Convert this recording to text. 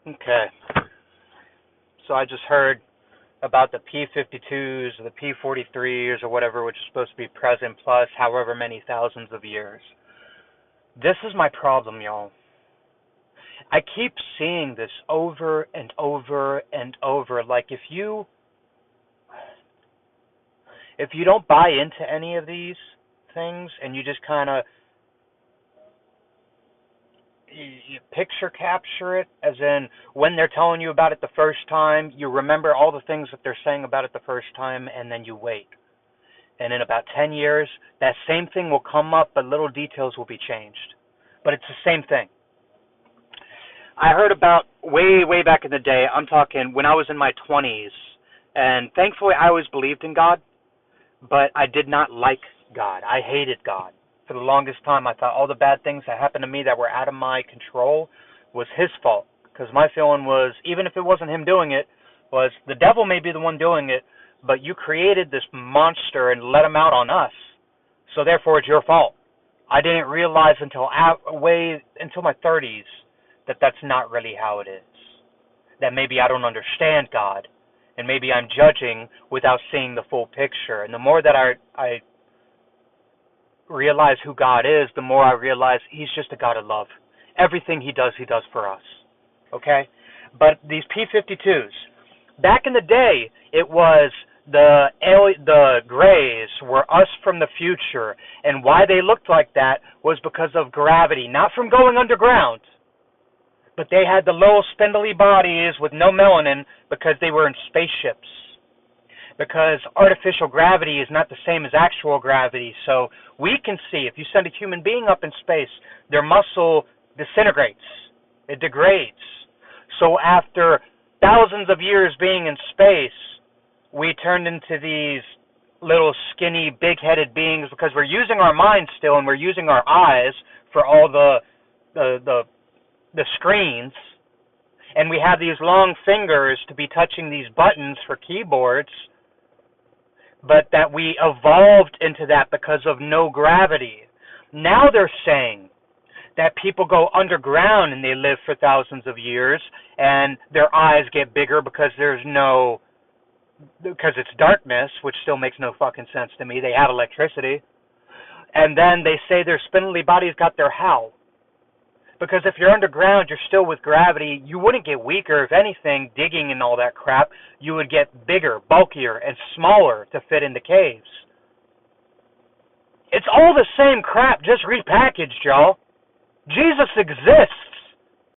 Okay. So I just heard about the P-52s or the P-43s or whatever, which is supposed to be present plus however many thousands of years. This is my problem, y'all. I keep seeing this over and over and over. Like if you don't buy into any of these things and you just kind of you picture capture it, as in when they're telling you about it the first time, you remember all the things that they're saying about it the first time, and then you wait. And in about 10 years, that same thing will come up, but little details will be changed. But it's the same thing. I heard about way back in the day, I'm talking when I was in my 20s, and thankfully I always believed in God, but I did not like God. I hated God. For the longest time, I thought all the bad things that happened to me that were out of my control was his fault. Because my feeling was, even if it wasn't him doing it, was the devil may be the one doing it, but you created this monster and let him out on us. So therefore, it's your fault. I didn't realize until my 30s that that's not really how it is. That maybe I don't understand God, and maybe I'm judging without seeing the full picture. And the more that I realize who God is, the more I realize he's just a God of love. Everything he does for us. Okay? But these P-52s, back in the day, it was the Greys were us from the future, and why they looked like that was because of gravity, not from going underground, but they had the little spindly bodies with no melanin because they were in spaceships. Because artificial gravity is not the same as actual gravity. So we can see, if you send a human being up in space, their muscle disintegrates. It degrades. So after thousands of years being in space, we turned into these little skinny, big-headed beings because we're using our minds still and we're using our eyes for all the screens. And we have these long fingers to be touching these buttons for keyboards, but that we evolved into that because of no gravity. Now they're saying that people go underground and they live for thousands of years and their eyes get bigger because it's darkness, which still makes no fucking sense to me. They have electricity. And then they say their spindly bodies got their how. Because if you're underground, you're still with gravity. You wouldn't get weaker. If anything, digging and all that crap, you would get bigger, bulkier, and smaller to fit into caves. It's all the same crap, just repackaged, y'all. Jesus exists.